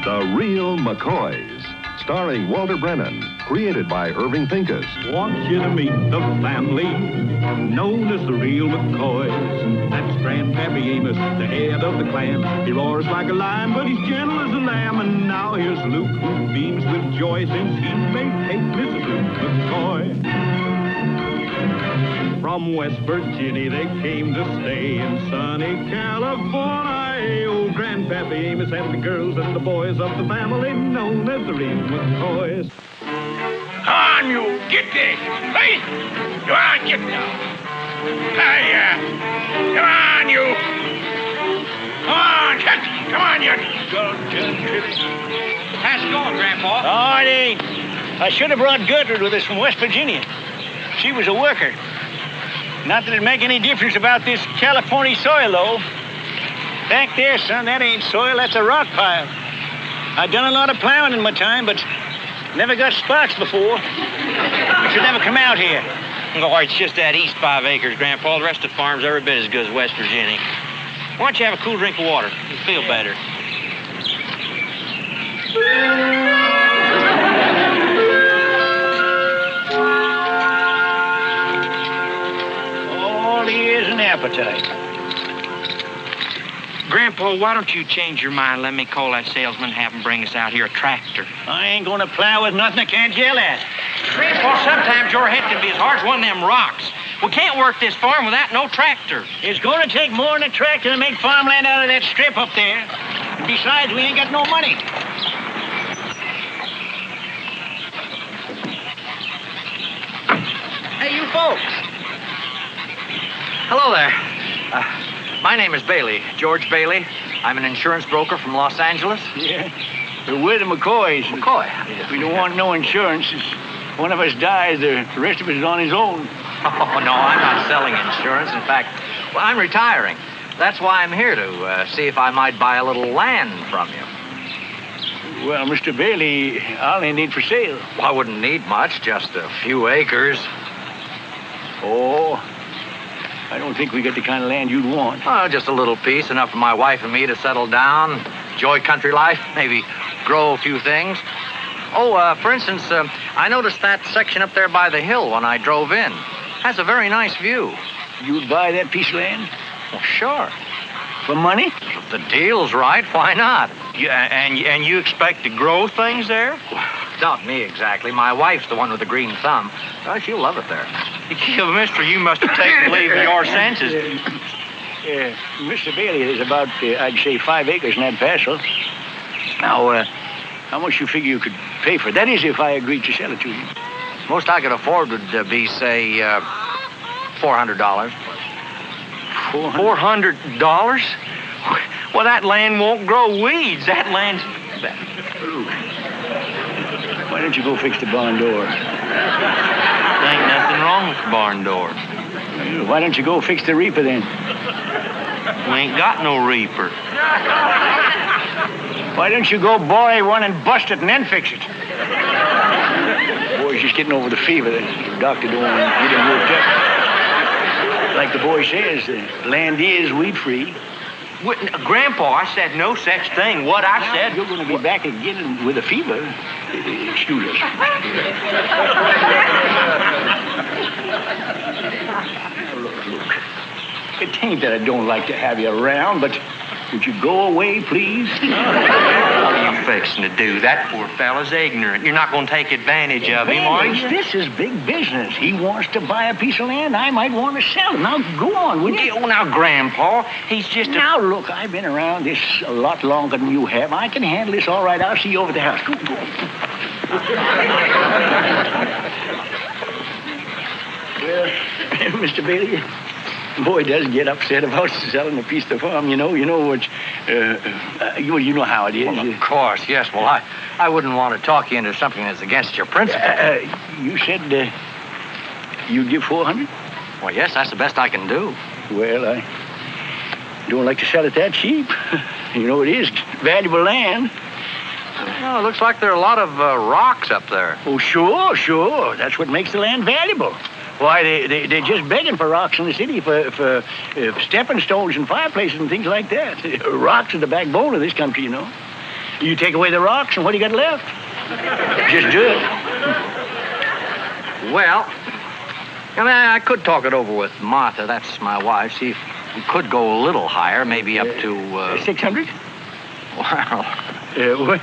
The Real Mccoys, starring Walter Brennan, created by Irving Pincus. Want you to meet the family known as the Real Mccoys. That's Grandpappy Amos, the head of the clan. He roars like a lion, but he's gentle as a lamb. And now here's Luke, who beams with joy since he may take Mrs. Luke McCoy. From West Virginia they came to stay in sunny California. Old Grandpappy Amos and the girls and the boys of the family known as the Real McCoys. Come on, you, get this. Hey, come on, get down. Hey, come on, you. Come on, come on, you. How's it going, Grandpa? Oh, it ain't. I should have brought Gertrude with us from West Virginia. She was a worker. Not that it'd make any difference about this California soil, though. Back there, son, that ain't soil, that's a rock pile. I've done a lot of plowing in my time, but never got spots before. You should never come out here. Oh, it's just that east 5 acres, Grandpa. The rest of the farm's every bit as good as West Virginia. Why don't you have a cool drink of water? You'll feel better. All he is an appetite. Grandpa, why don't you change your mind? Let me call that salesman and have him bring us out here a tractor. I ain't gonna plow with nothing I can't yell at. Grandpa, sometimes your head can be as hard as one of them rocks. We can't work this farm without no tractor. It's gonna take more than a tractor to make farmland out of that strip up there. And besides, we ain't got no money. Hey, you folks. Hello there. My name is Bailey, George Bailey. I'm an insurance broker from Los Angeles. Yeah. We're the McCoys. McCoy. We don't want no insurance. If one of us dies, the rest of us is on his own. Oh, no, I'm not selling insurance. In fact, well, I'm retiring. That's why I'm here to see if I might buy a little land from you. Well, Mr. Bailey, I only need for sale. Well, I wouldn't need much, just a few acres. Oh, I don't think we get the kind of land you'd want. Oh, just a little piece, enough for my wife and me to settle down, enjoy country life, maybe grow a few things. Oh, for instance, I noticed that section up there by the hill when I drove in. Has a very nice view. You'd buy that piece of land? Well, sure. For money? If the deal's right, why not? Yeah, and you expect to grow things there? Not me exactly. My wife's the one with the green thumb. Oh, she'll love it there. Yeah, mister, you must have taken leave of your senses. Mr. Bailey, there's about, I'd say, 5 acres in that parcel. Now, how much you figure you could pay for it? That is, if I agreed to sell it to you. Most I could afford would be, say, $400. $400? Well, that land won't grow weeds. That land's... Why don't you go fix the barn door? There ain't nothing wrong with the barn door. Why don't you go fix the reaper, then? We ain't got no reaper. Why don't you go buy one and bust it and then fix it? Boy's just getting over the fever. The doctor don't want to get him worked up. Like the boy says, the land is weed-free. Grandpa, I said no such thing. What I said... You're going to be back again with a fever. Excuse us. Look. It ain't that I don't like to have you around, but would you go away, please? What are you fixing to do? That poor fella's ignorant. You're not going to take advantage of him, are you? This is big business. He wants to buy a piece of land. I might want to sell it. Now, go on, will you? Oh, now, Grandpa, he's just Now, look, I've been around this a lot longer than you have. I can handle this all right. I'll see you over at the house. Go. Well, Mr. Bailey, the boy does get upset about selling a piece of the farm. You know what? You know how it is. Well, of course, yes. Well, I wouldn't want to talk you into something that's against your principles. You said you'd give $400? Well, yes, that's the best I can do. Well, I don't like to sell it that cheap. You know, it is valuable land. Well, it looks like there are a lot of rocks up there. Oh, sure. That's what makes the land valuable. Why, they're just begging for rocks in the city for stepping stones and fireplaces and things like that. Rocks are the backbone of this country, you know. You take away the rocks, and what do you got left? Just do it. Well, I mean, I could talk it over with Martha. That's my wife. See if we could go a little higher, maybe up to... 600? Well... Well,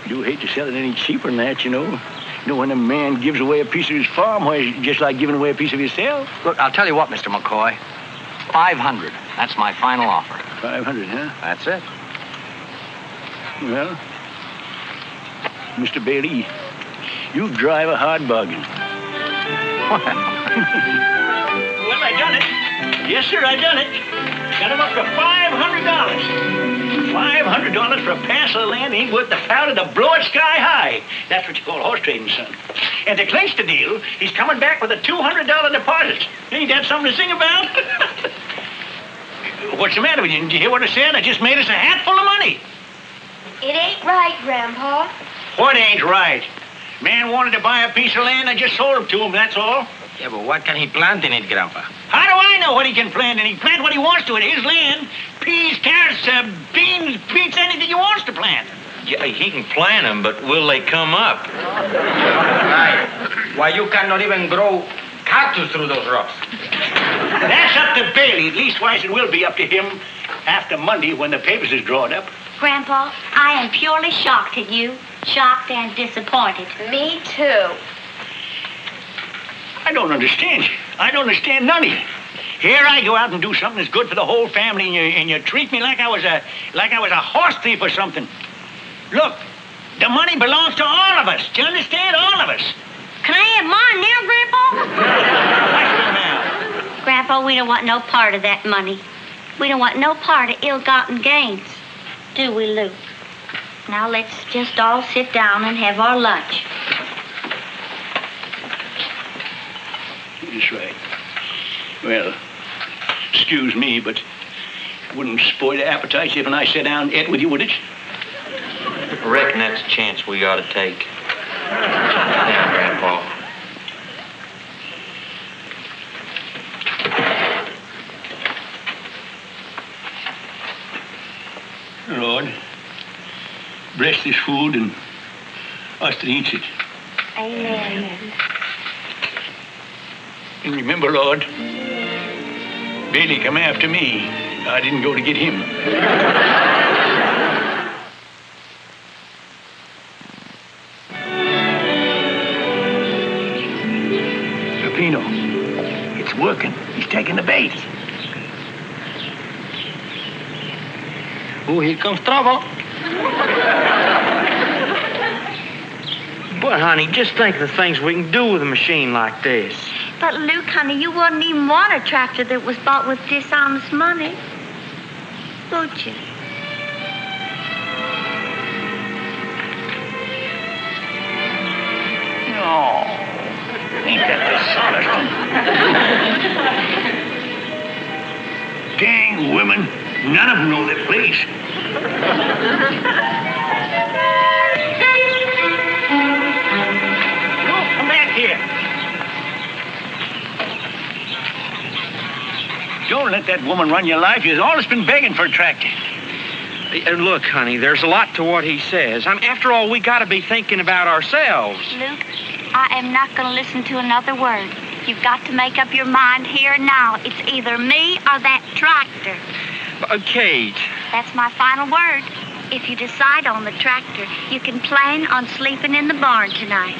you hate to sell it any cheaper than that, you know. You know, when a man gives away a piece of his farm, why, it's just like giving away a piece of yourself. Look, I'll tell you what, Mr. McCoy. 500. That's my final offer. 500, huh? That's it. Well, Mr. Bailey, you drive a hard bargain. Well, I done it. Yes, sir, I done it. Got him up to $500. $500 for a parcel of land ain't worth the powder to blow it sky high. That's what you call horse trading, son. And to clinch the deal, he's coming back with a $200 deposit. Ain't that something to sing about? What's the matter with you? Did you hear what I said? I just made us a hatful of money. It ain't right, Grandpa. What ain't right? Man wanted to buy a piece of land, I just sold it to him, that's all. Yeah, but what can he plant in it, Grandpa? How do I know what he can plant? And he can plant what he wants to. It his land. Peas, carrots, beans, beets, anything he wants to plant. Yeah, he can plant them, but will they come up? Right. Why, you cannot even grow cactus through those rocks. That's up to Bailey. Leastwise, it will be up to him after Monday when the papers is drawn up. Grandpa, I am purely shocked at you. Shocked and disappointed. Me too. I don't understand you. I don't understand none of you. Here I go out and do something that's good for the whole family, and you treat me like I was a horse thief or something. Look, the money belongs to all of us. Do you understand? All of us. Can I have mine now, Grandpa? Grandpa, we don't want no part of that money. We don't want no part of ill-gotten gains. Do we, Luke? Now let's just all sit down and have our lunch. That's right. Well, excuse me, but it wouldn't spoil the appetite if I sat down and ate with you, would it? I reckon that's a chance we ought to take. Now, Grandpa. Lord, bless this food and us that eats it. Amen. And remember, Lord, Bailey come after me. I didn't go to get him. Serpino, it's working. He's taking the bait. Oh, here comes trouble. But, honey, just think of the things we can do with a machine like this. But, Luke, honey, you wouldn't even want a tractor that was bought with dishonest money. Would you? Oh, ain't that dishonest? Dang women. None of them know their place. No, come back here. Don't let that woman run your life. You've always been begging for a tractor. Look, honey, there's a lot to what he says. After all, we got to be thinking about ourselves. Luke, I am not going to listen to another word. You've got to make up your mind here and now. It's either me or that tractor. Kate. That's my final word. If you decide on the tractor, you can plan on sleeping in the barn tonight.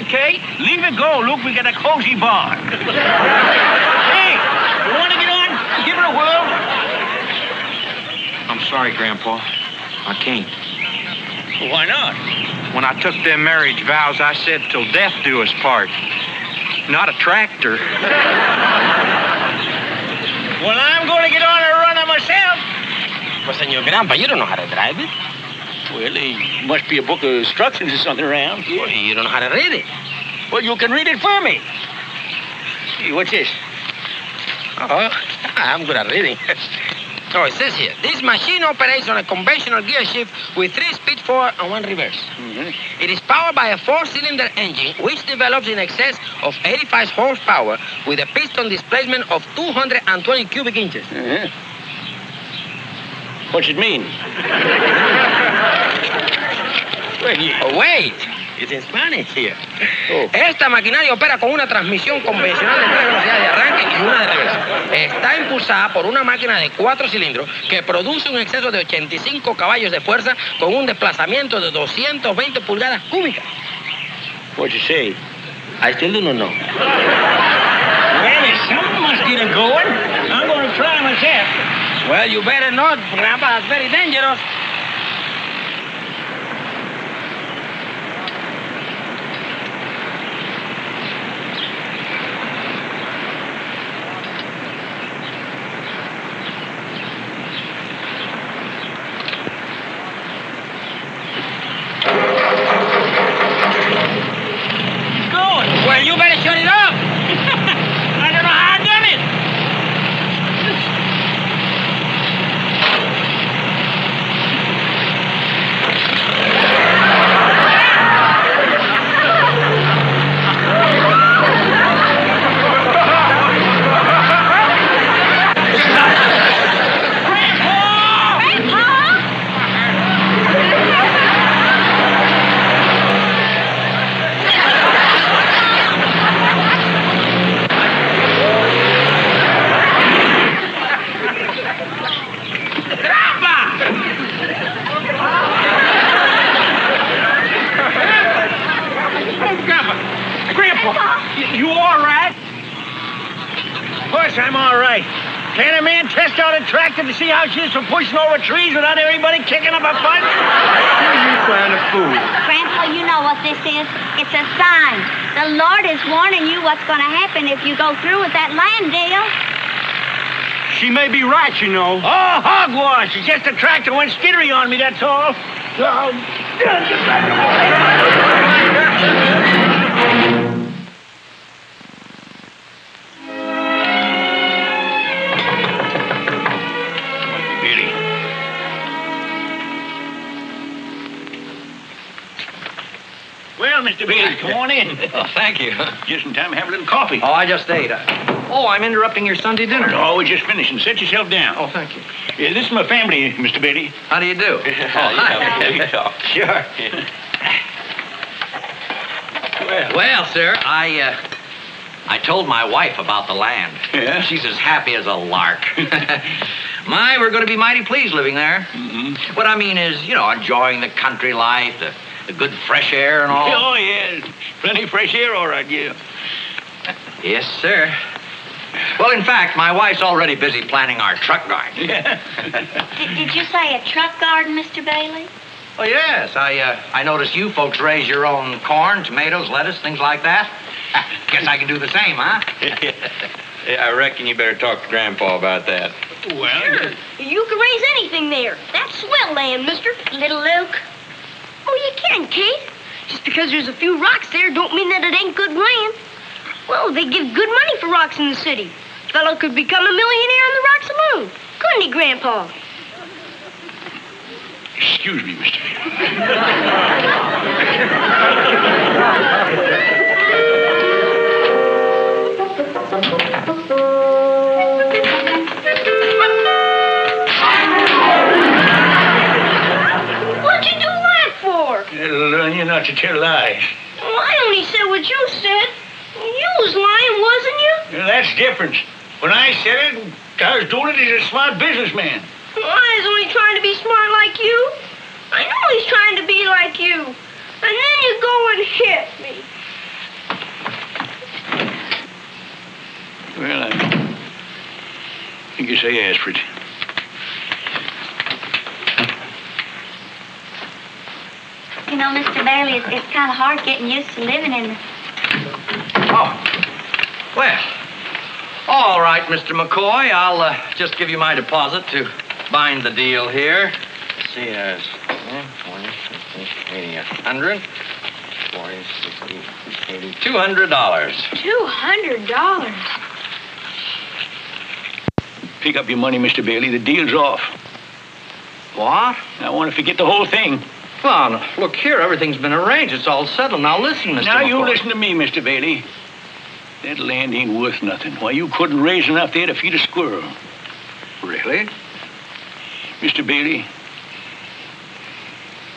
Okay, leave it go, Luke. We got a cozy barn. Hey, you want to get on? Give her a whirl. I'm sorry, Grandpa. I can't. Why not? When I took them marriage vows, I said, till death do us part. Not a tractor. Well, I'm going to get on a runner myself. Well, Senor Grandpa, you don't know how to drive it. Well, there must be a book of instructions or something around. Well, you don't know how to read it. Well, you can read it for me. Hey, what's this? Oh, I'm good at reading. Oh, it says here, this machine operates on a conventional gear shift with 3 speed forward and 1 reverse. Mm-hmm. It is powered by a 4-cylinder engine, which develops in excess of 85 horsepower with a piston displacement of 220 cubic inches. Mm-hmm. What's it mean? Oh, wait. It's in Spanish here. Esta maquinaria opera con una transmisión convencional de 3 velocidades de arranque y una de reversa. Está impulsada por una máquina de 4 cilindros que produce un exceso de 85 caballos de fuerza con un desplazamiento de 220 pulgadas cúbicas. What'd you say? I still do not know. Well, if something must get it going. I'm going to try myself. Well, you better not, Grandpa. It's very dangerous. Well, you better shut it off. I don't know how I done it. You all right? Of course I'm all right. Can a man test out a tractor to see how she is for pushing over trees without everybody kicking up a fuss? Who are you trying to fool? Grandpa, you know what this is. It's a sign. The Lord is warning you what's going to happen if you go through with that land deal. She may be right, you know. Oh, hogwash. It's just a tractor went skittery on me, that's all. Billy. Well, Mr. Bailey, come on in. Oh, thank you. Just in time to have a little coffee. Oh, I just ate. I'm interrupting your Sunday dinner. Oh, we're just finishing. Sit yourself down. Oh, thank you. Yeah, this is my family, Mr. Bailey. How do you do? Hi. Sure. Well, sir, I told my wife about the land. Yeah? She's as happy as a lark. We're going to be mighty pleased living there. Mm-hmm. What I mean is, enjoying the country life, the good fresh air and all. Oh, yeah. Plenty of fresh air, all right, yeah. Yes, sir. Well, in fact, my wife's already busy planning our truck garden. Yeah. Did you say a truck garden, Mr. Bailey? Oh, yes. I noticed you folks raise your own corn, tomatoes, lettuce, things like that. Guess I can do the same, huh? I reckon you better talk to Grandpa about that. Well, Sure. You can raise anything there. That's swell land, mister. Little Luke. Oh, you can, Kate. Just because there's a few rocks there don't mean that it ain't good land. Well, they give good money for rocks in the city. Fellow could become a millionaire on the rocks alone. Couldn't he, Grandpa? excuse me, Mr. Bailey. What'd you do that for? It'll learn you not to tell lies. Well, I only said what you said. You was lying, wasn't you? Well, that's different. When I said it, I was doing it as a smart businessman. Well, I was only trying to be smart like you. I know he's trying to be like you. And then you go and hit me. Well, I guess I asked for it. You know, Mr. Bailey, it's kind of hard getting used to living in the... Oh, well, all right, Mr. McCoy. I'll just give you my deposit to bind the deal here. Let's see, 20, 50, 80, 100, 40, 60, 80, $200. $200? Pick up your money, Mr. Bailey. The deal's off. What? I want to forget the whole thing. Well, now, look here. Everything's been arranged. It's all settled. Now, listen, Mr. Now, McCoy. you listen to me, Mr. Bailey. That land ain't worth nothing. Why, you couldn't raise enough there to feed a squirrel. Really? Mr. Bailey,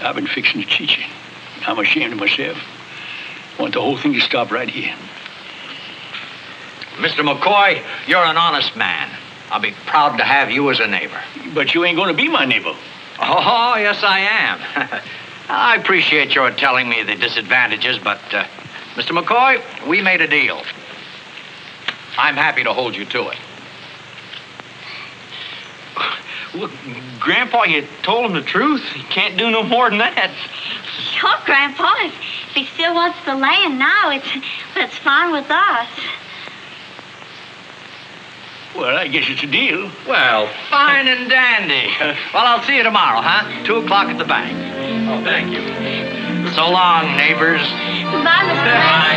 I've been fixing to cheat you. I'm ashamed of myself. I want the whole thing to stop right here. Mr. McCoy, you're an honest man. I'll be proud to have you as a neighbor. But you ain't going to be my neighbor. Oh, yes, I am. I appreciate your telling me the disadvantages, but, Mr. McCoy, we made a deal. I'm happy to hold you to it. Look, Grandpa, you told him the truth. He can't do no more than that. Sure, Grandpa. If he still wants the land now, it's fine with us. Well, I guess it's a deal. Well, fine and dandy. Well, I'll see you tomorrow, huh? 2 o'clock at the bank. Oh, thank you. So long, neighbors. Goodbye, Mr. Bailey.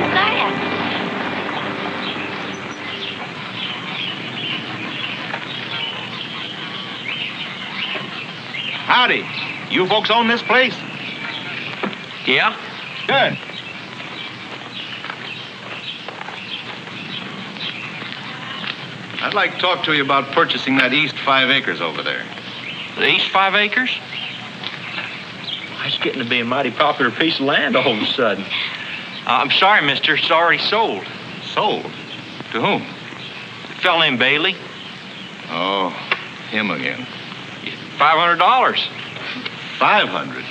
What's that? Howdy. You folks own this place? Yeah? Good. I'd like to talk to you about purchasing that east 5 acres over there. The east 5 acres? It's getting to be a mighty popular piece of land all of a sudden. I'm sorry, mister. It's already sold. Sold? To whom? A fellow named Bailey. Oh, him again. $500. 500?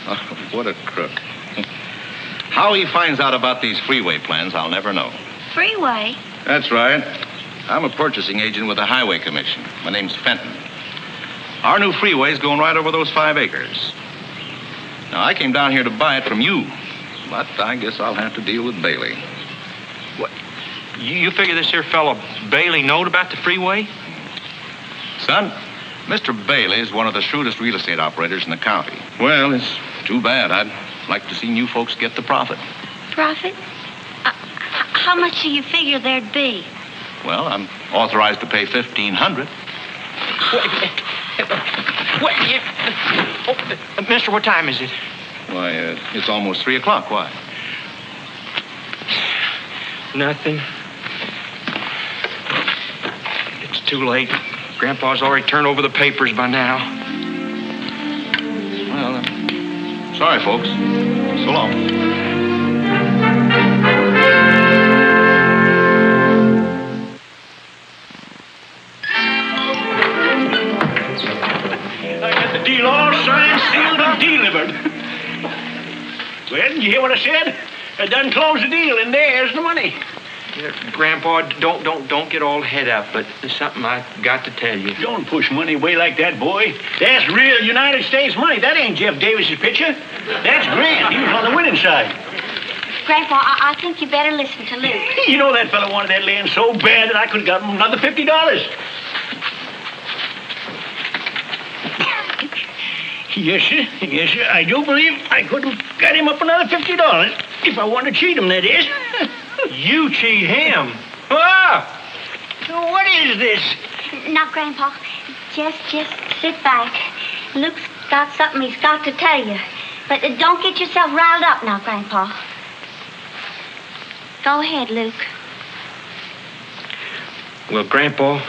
Oh, what a crook. How he finds out about these freeway plans, I'll never know. Freeway? That's right. I'm a purchasing agent with the Highway Commission. My name's Fenton. Our new freeway's going right over those 5 acres. Now, I came down here to buy it from you, but I guess I'll have to deal with Bailey. What? You figure this here fellow Bailey knowed about the freeway? Son, Mr. Bailey is one of the shrewdest real estate operators in the county. Well, it's too bad. I'd like to see you folks get the profit. Profit? How much do you figure there'd be? Well, I'm authorized to pay $1,500. Mister, what time is it? Why, it's almost 3 o'clock. Why? Nothing. It's too late. Grandpa's already turned over the papers by now. Well, sorry, folks. So long. Deal all signed, sealed, and delivered. Well, did you hear what I said? I done closed the deal, and there's the money. Grandpa, don't get all head up, but there's something I got to tell you. Don't push money away like that, boy. That's real United States money. That ain't Jeff Davis's picture. That's Grant. He was on the winning side. Grandpa, I think you better listen to Luke. You know that fella wanted that land so bad that I could have got him another $50. Yes, sir. Yes, sir. I do believe I could have got him up another $50 if I wanted to cheat him, that is. You cheat him. Ah! What is this? Now, Grandpa, just sit back. Luke's got something he's got to tell you. But don't get yourself riled up now, Grandpa. Go ahead, Luke. Well, Grandpa,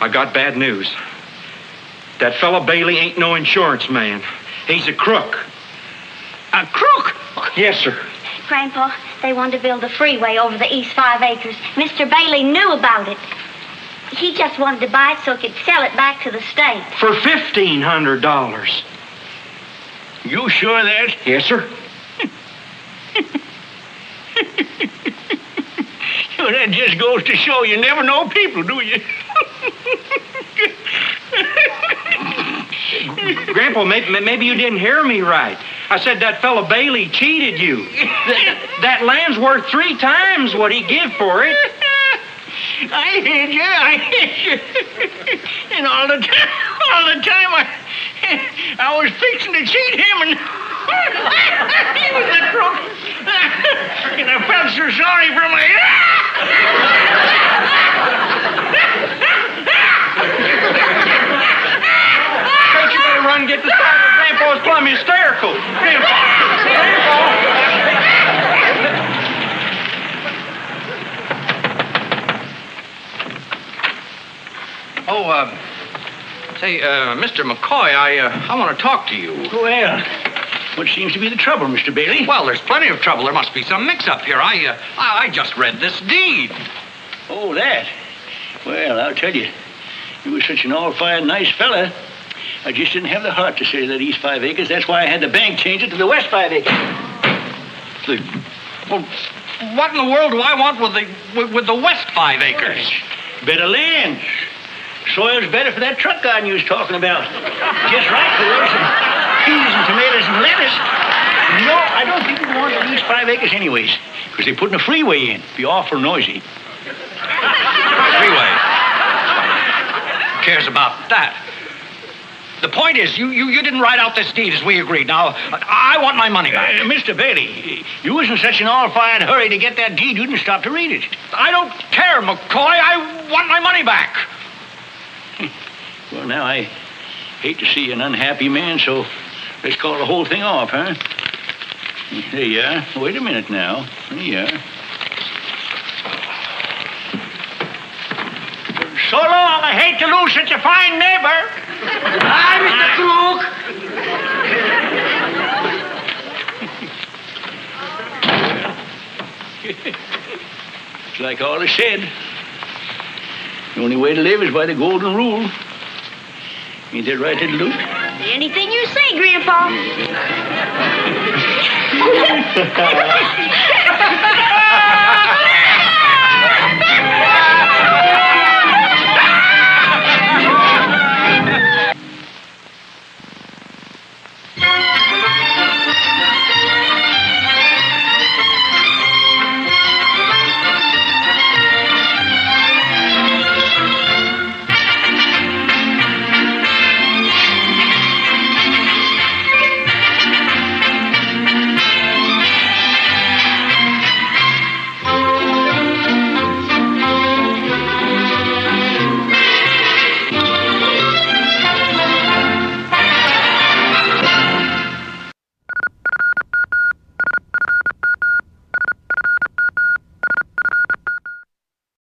I got bad news. That fella Bailey ain't no insurance man. He's a crook. A crook? Yes, sir. Grandpa, they wanted to build a freeway over the east 5 acres. Mr. Bailey knew about it. He just wanted to buy it so he could sell it back to the state. For $1,500. You sure of that? Yes, sir. Well, that just goes to show you never know people, do you? Grandpa, maybe you didn't hear me right. I said that fella Bailey cheated you. That land's worth 3 times what he give for it. I heard you. And all the time I was fixing to cheat him, and he was a crook. And I felt so sorry for my... But you better run and get the starter. Grandpa's plumb hysterical. Grandpa! Say, Mr. McCoy, I want to talk to you. Well, what seems to be the trouble, Mr. Bailey? Well, there's plenty of trouble. There must be some mix-up here. I just read this deed. Oh, that? Well, I'll tell you. You were such an all-fired nice fella. I just didn't have the heart to say that east 5 acres. That's why I had the bank change it to the west 5 acres. Well, what in the world do I want with the west 5 acres? Better land. Soil's better for that truck garden you was talking about. Just right for raising peas and tomatoes and lettuce. No, I don't think we want at least 5 acres anyways, because they're putting a freeway in. Be awful noisy. Freeway? Who cares about that? The point is, you didn't write out this deed as we agreed. Now, I want my money back. Mr. Bailey, you was in such an all-fired hurry to get that deed, you didn't stop to read it. I don't care, McCoy. I want my money back. Well, now, I hate to see an unhappy man, so let's call the whole thing off, huh? There you are. Wait a minute now. There you are. So long. I hate to lose such a fine neighbor. Hi, Mr. Crook. It's like all is said. The only way to live is by the golden rule. Ain't that right, little Luke? Anything you say, Grandpa.